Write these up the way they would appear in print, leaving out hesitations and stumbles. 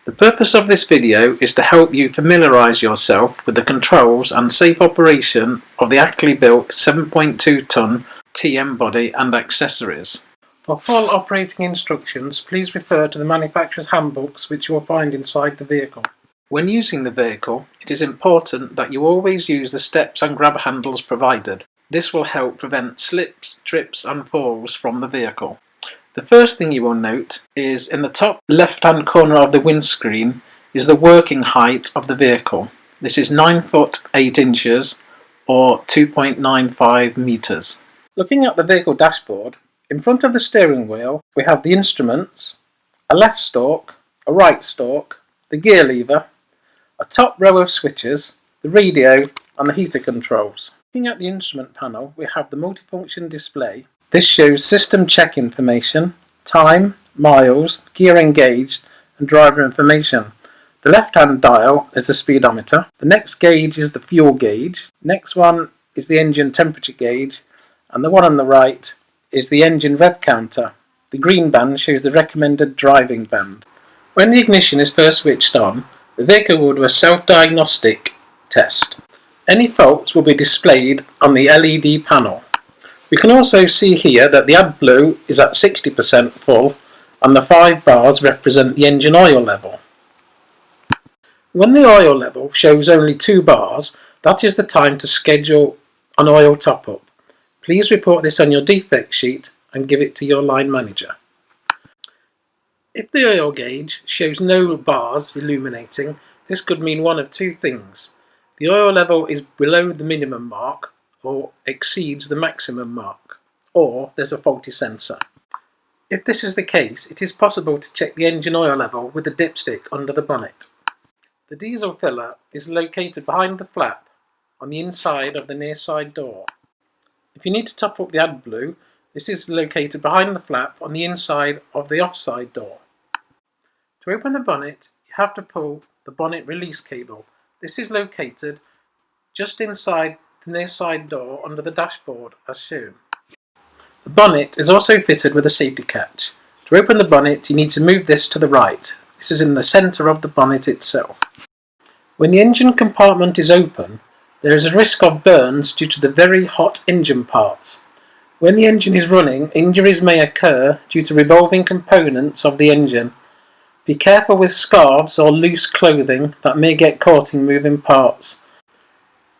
The purpose of this video is to help you familiarise yourself with the controls and safe operation of the actually built 7.2 tonne TM body and accessories. For full operating instructions, please refer to the manufacturer's handbooks which you will find inside the vehicle. When using the vehicle, it is important that you always use the steps and grab handles provided. This will help prevent slips, trips and falls from the vehicle. The first thing you will note is in the top left-hand corner of the windscreen is the working height of the vehicle. This is 9 foot 8 inches or 2.95 meters. Looking at the vehicle dashboard, in front of the steering wheel we have the instruments, a left stalk, a right stalk, the gear lever, a top row of switches, the radio and the heater controls. Looking at the instrument panel we have the multifunction display. This shows system check information, time, miles, gear engaged and driver information. The left hand dial is the speedometer, the next gauge is the fuel gauge, next one is the engine temperature gauge and the one on the right is the engine rev counter. The green band shows the recommended driving band. When the ignition is first switched on, the vehicle will do a self-diagnostic test. Any faults will be displayed on the LED panel. We can also see here that the AdBlue is at 60% full and the 5 bars represent the engine oil level. When the oil level shows only 2 bars, that is the time to schedule an oil top-up. Please report this on your defect sheet and give it to your line manager. If the oil gauge shows no bars illuminating, this could mean one of two things. The oil level is below the minimum mark or exceeds the maximum mark, or there's a faulty sensor. If this is the case, it is possible to check the engine oil level with the dipstick under the bonnet. The diesel filler is located behind the flap on the inside of the near side door. If you need to top up the AdBlue, this is located behind the flap on the inside of the offside door. To open the bonnet, you have to pull the bonnet release cable. This is located just inside the near side door under the dashboard as shown. The bonnet is also fitted with a safety catch. To open the bonnet you need to move this to the right. This is in the centre of the bonnet itself. When the engine compartment is open, there is a risk of burns due to the very hot engine parts. When the engine is running, injuries may occur due to revolving components of the engine. Be careful with scarves or loose clothing that may get caught in moving parts.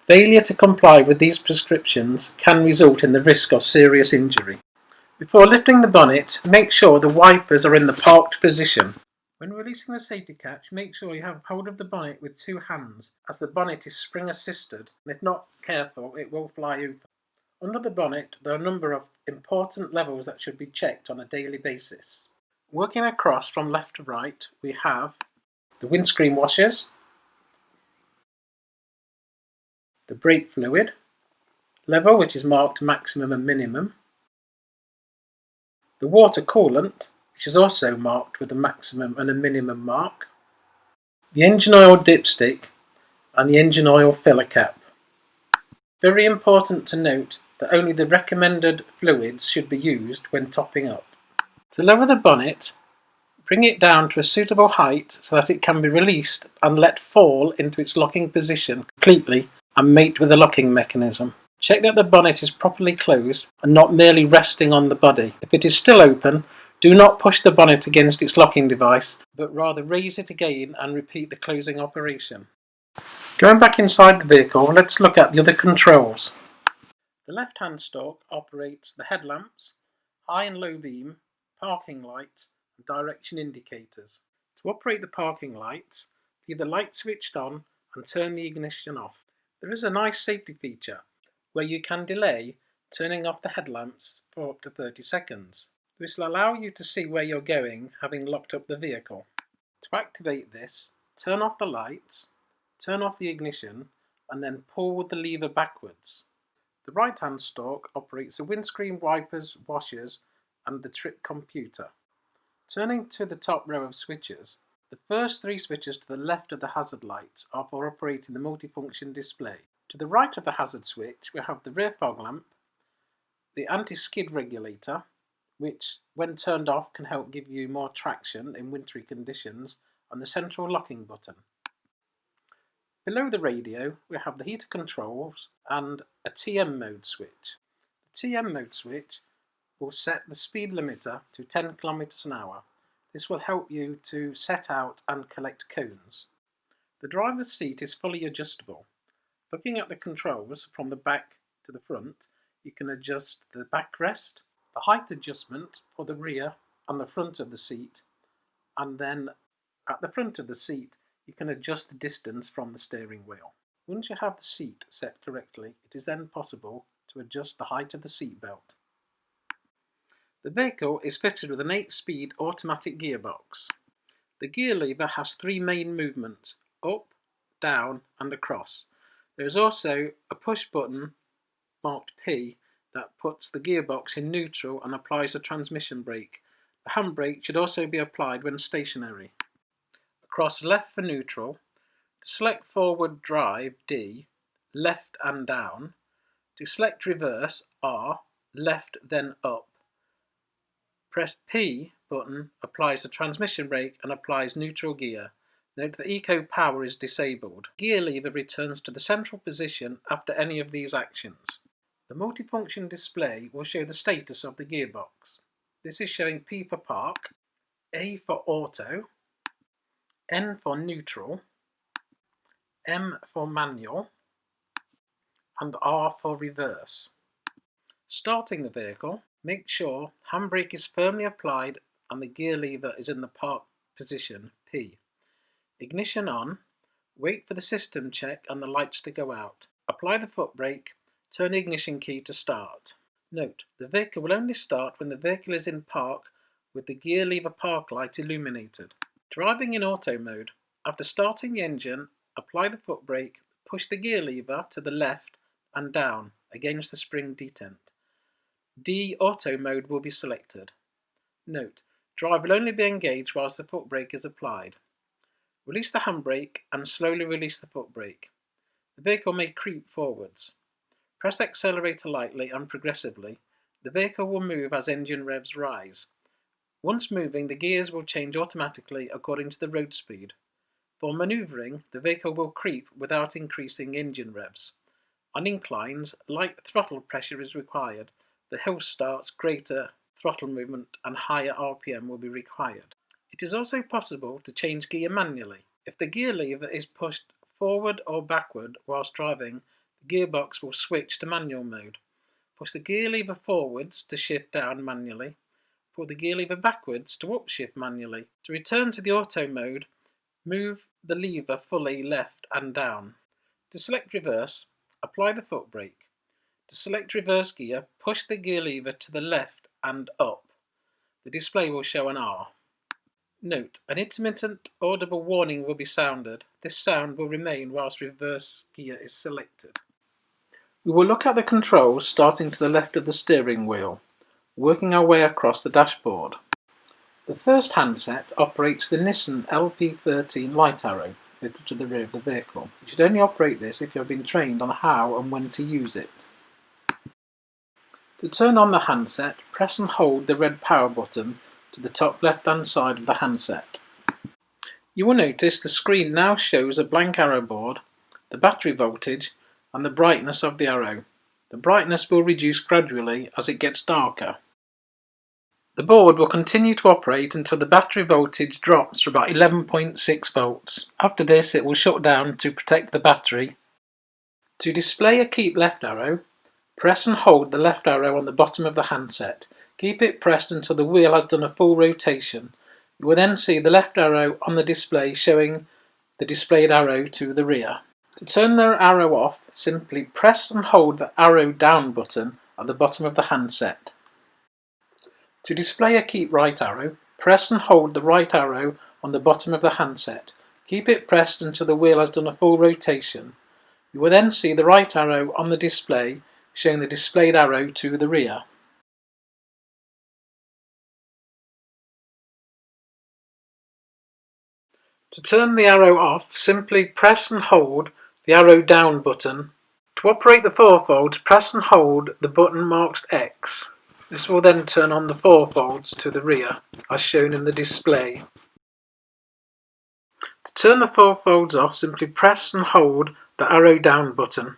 Failure to comply with these prescriptions can result in the risk of serious injury. Before lifting the bonnet, make sure the wipers are in the parked position. When releasing the safety catch, make sure you have hold of the bonnet with 2 hands, as the bonnet is spring assisted, and if not careful it will fly open. Under the bonnet there are a number of important levels that should be checked on a daily basis. Working across from left to right we have the windscreen washers, the brake fluid level which is marked maximum and minimum, the water coolant which is also marked with a maximum and a minimum mark, the engine oil dipstick and the engine oil filler cap. Very important to note that only the recommended fluids should be used when topping up. To lower the bonnet, bring it down to a suitable height so that it can be released and let fall into its locking position completely and mate with the locking mechanism. Check that the bonnet is properly closed and not merely resting on the body. If it is still open, do not push the bonnet against its locking device, but rather raise it again and repeat the closing operation. Going back inside the vehicle, let's look at the other controls. The left-hand stalk operates the headlamps, high and low beam, parking lights and direction indicators. To operate the parking lights, leave the light switched on and turn the ignition off. There is a nice safety feature where you can delay turning off the headlamps for up to 30 seconds. This will allow you to see where you're going having locked up the vehicle. To activate this, turn off the lights, turn off the ignition and then pull the lever backwards. The right hand stalk operates the windscreen wipers, washers and the trip computer. Turning to the top row of switches, the first 3 switches to the left of the hazard lights are for operating the multifunction display. To the right of the hazard switch we have the rear fog lamp, the anti-skid regulator, which when turned off can help give you more traction in wintry conditions, and the central locking button. Below the radio we have the heater controls and a TM mode switch. The TM mode switch will set the speed limiter to 10 km an hour. This will help you to set out and collect cones. The driver's seat is fully adjustable. Looking at the controls from the back to the front, you can adjust the backrest, the height adjustment for the rear and the front of the seat, and then at the front of the seat you can adjust the distance from the steering wheel. Once you have the seat set correctly, it is then possible to adjust the height of the seat belt. The vehicle is fitted with an 8-speed automatic gearbox. The gear lever has 3 main movements: up, down and across. There is also a push button marked P that puts the gearbox in neutral and applies a transmission brake. The handbrake should also be applied when stationary. Across left for neutral, to select forward drive D, left and down. To select reverse R, left then up. Press P button applies the transmission brake and applies neutral gear. Note that Eco Power is disabled. Gear lever returns to the central position after any of these actions. The multifunction display will show the status of the gearbox. This is showing P for park, A for auto, N for neutral, M for manual, and R for reverse. Starting the vehicle, make sure handbrake is firmly applied and the gear lever is in the park position P. Ignition on, wait for the system check and the lights to go out. Apply the foot brake, turn the ignition key to start. Note, the vehicle will only start when the vehicle is in park with the gear lever park light illuminated. Driving in auto mode, after starting the engine, apply the foot brake, push the gear lever to the left and down against the spring detent. D auto mode will be selected. Note, drive will only be engaged whilst the foot brake is applied. Release the handbrake and slowly release the foot brake. The vehicle may creep forwards. Press accelerator lightly and progressively. The vehicle will move as engine revs rise. Once moving, the gears will change automatically according to the road speed. For manoeuvring, the vehicle will creep without increasing engine revs. On inclines, light throttle pressure is required. The hill starts, greater throttle movement and higher RPM will be required. It is also possible to change gear manually. If the gear lever is pushed forward or backward whilst driving, the gearbox will switch to manual mode. Push the gear lever forwards to shift down manually. Pull the gear lever backwards to upshift manually. To return to the auto mode, move the lever fully left and down. To select reverse, apply the foot brake. To select reverse gear, push the gear lever to the left and up. The display will show an R. Note, an intermittent audible warning will be sounded. This sound will remain whilst reverse gear is selected. We will look at the controls starting to the left of the steering wheel, working our way across the dashboard. The first handset operates the Nissan LP13 light arrow fitted to the rear of the vehicle. You should only operate this if you have been trained on how and when to use it. To turn on the handset, press and hold the red power button to the top left-hand side of the handset. You will notice the screen now shows a blank arrow board, the battery voltage and the brightness of the arrow. The brightness will reduce gradually as it gets darker. The board will continue to operate until the battery voltage drops to about 11.6 volts. After this it will shut down to protect the battery. To display a keep left arrow, press and hold the left arrow on the bottom of the handset. Keep it pressed until the wheel has done a full rotation. You will then see the left arrow on the display showing the displayed arrow to the rear. To turn the arrow off, simply press and hold the arrow down button at the bottom of the handset. To display a keep right arrow, press and hold the right arrow on the bottom of the handset. Keep it pressed until the wheel has done a full rotation. You will then see the right arrow on the display showing the displayed arrow to the rear. To turn the arrow off, simply press and hold the arrow down button. To operate the fourfolds, press and hold the button marked X. This will then turn on the fourfolds to the rear, as shown in the display. To turn the four folds off, simply press and hold the arrow down button.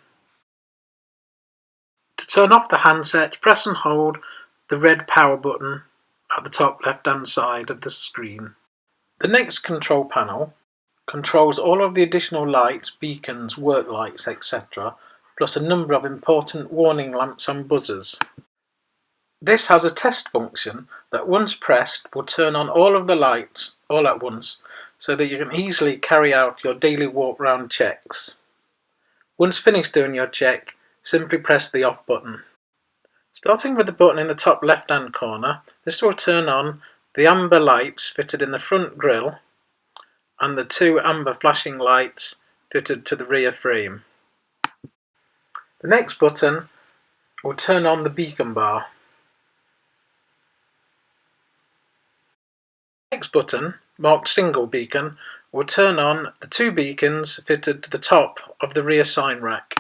To turn off the handset, press and hold the red power button at the top left hand side of the screen. The next control panel controls all of the additional lights, beacons, work lights, etc., plus a number of important warning lamps and buzzers. This has a test function that once pressed will turn on all of the lights all at once so that you can easily carry out your daily walk round checks. Once finished doing your check, simply press the off button. Starting with the button in the top left hand corner, this will turn on the amber lights fitted in the front grille and the two amber flashing lights fitted to the rear frame. The next button will turn on the beacon bar. The next button, marked single beacon, will turn on the two beacons fitted to the top of the rear sign rack.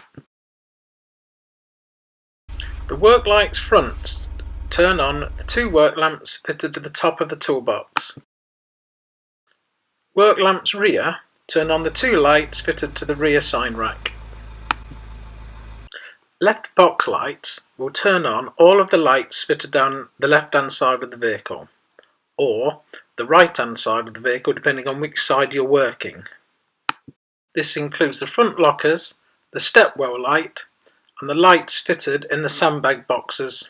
The work lights front turn on the two work lamps fitted to the top of the toolbox. Work lamps rear turn on the two lights fitted to the rear sign rack. Left box lights will turn on all of the lights fitted down the left hand side of the vehicle, or the right hand side of the vehicle depending on which side you're working. This includes the front lockers, the stepwell light, and the lights fitted in the sandbag boxes.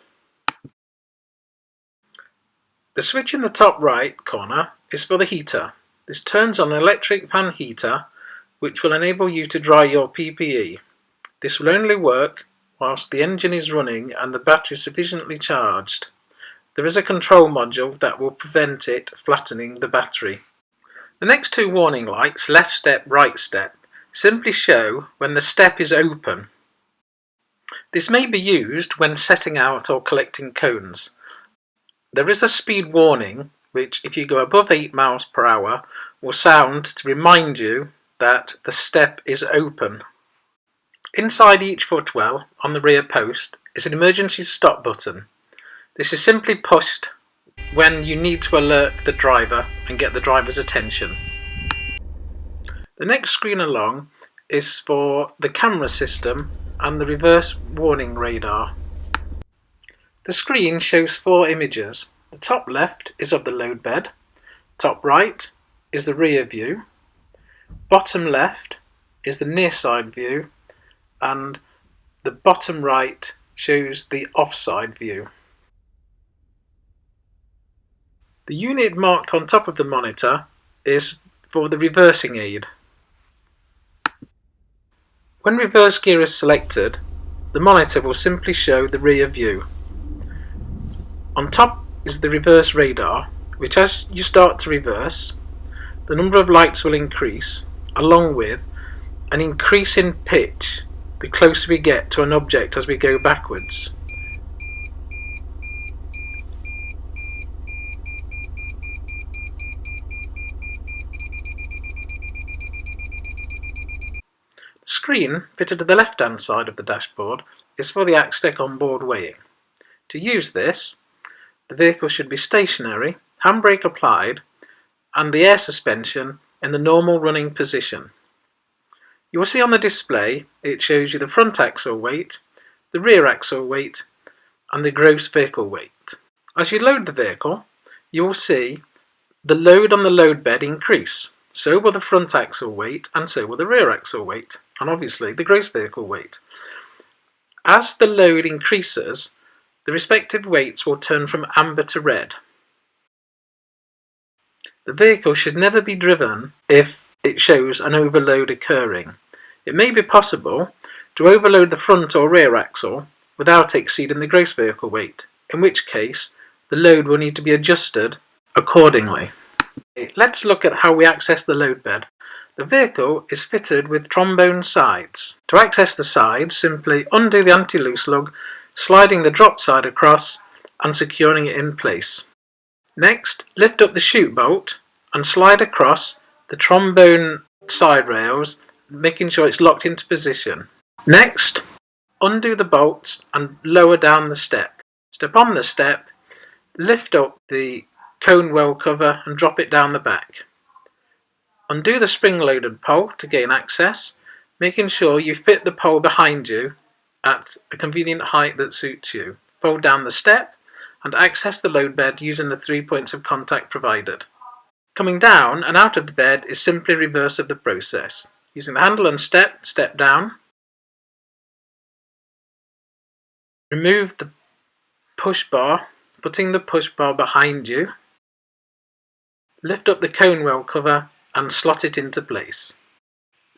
The switch in the top right corner is for the heater. This turns on an electric fan heater which will enable you to dry your PPE. This will only work whilst the engine is running and the battery is sufficiently charged. There is a control module that will prevent it flattening the battery. The next two warning lights, left step, right step, simply show when the step is open. This may be used when setting out or collecting cones. There is a speed warning which, if you go above 8 miles per hour, will sound to remind you that the step is open. Inside each footwell on the rear post is an emergency stop button. This is simply pushed when you need to alert the driver and get the driver's attention. The next screen along is for the camera system and the reverse warning radar. The screen shows 4 images. The top left is of the load bed, top right is the rear view, bottom left is the near side view, and the bottom right shows the offside view. The unit marked on top of the monitor is for the reversing aid. When reverse gear is selected, the monitor will simply show the rear view. On top is the reverse radar, which as you start to reverse, the number of lights will increase, along with an increase in pitch the closer we get to an object as we go backwards. The screen fitted to the left hand side of the dashboard is for the Axtec onboard weighing. To use this, the vehicle should be stationary, handbrake applied, and the air suspension in the normal running position. You will see on the display it shows you the front axle weight, the rear axle weight, and the gross vehicle weight. As you load the vehicle, you will see the load on the load bed increase. So will the front axle weight and so will the rear axle weight, and obviously the gross vehicle weight. As the load increases, the respective weights will turn from amber to red. The vehicle should never be driven if it shows an overload occurring. It may be possible to overload the front or rear axle without exceeding the gross vehicle weight, in which case the load will need to be adjusted accordingly. Let's look at how we access the load bed. The vehicle is fitted with trombone sides. To access the sides, simply undo the anti-loose lug, sliding the drop side across and securing it in place. Next, lift up the chute bolt and slide across the trombone side rails, making sure it's locked into position. Next, undo the bolts and lower down the step. Step on the step, lift up the cone well cover and drop it down the back. Undo the spring-loaded pole to gain access, making sure you fit the pole behind you at a convenient height that suits you. Fold down the step and access the load bed using the 3 points of contact provided. Coming down and out of the bed is simply reverse of the process. Using the handle and step down. Remove the push bar, putting the push bar behind you. Lift up the cone well cover and slot it into place.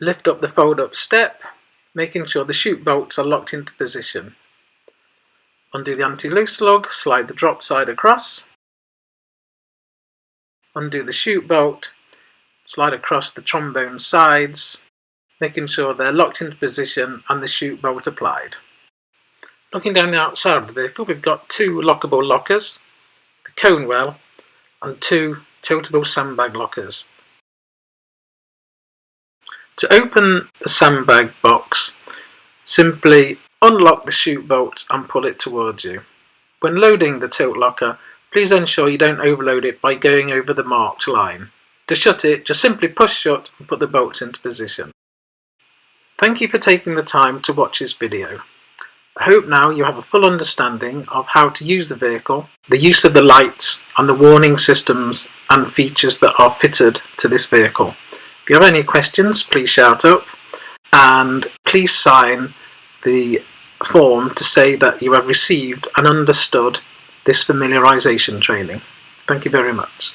Lift up the fold up step, making sure the chute bolts are locked into position. Undo the anti-loose lug, slide the drop side across. Undo the chute bolt, slide across the trombone sides, making sure they're locked into position and the chute bolt applied. Looking down the outside of the vehicle, we've got 2 lockable lockers, the cone well, and 2 tiltable sandbag lockers. To open the sandbag box, simply unlock the chute bolt and pull it towards you. When loading the tilt locker, please ensure you don't overload it by going over the marked line. To shut it, just simply push shut and put the bolts into position. Thank you for taking the time to watch this video. I hope now you have a full understanding of how to use the vehicle, the use of the lights and the warning systems and features that are fitted to this vehicle. If you have any questions, please shout up and please sign the form to say that you have received and understood this familiarization training. Thank you very much.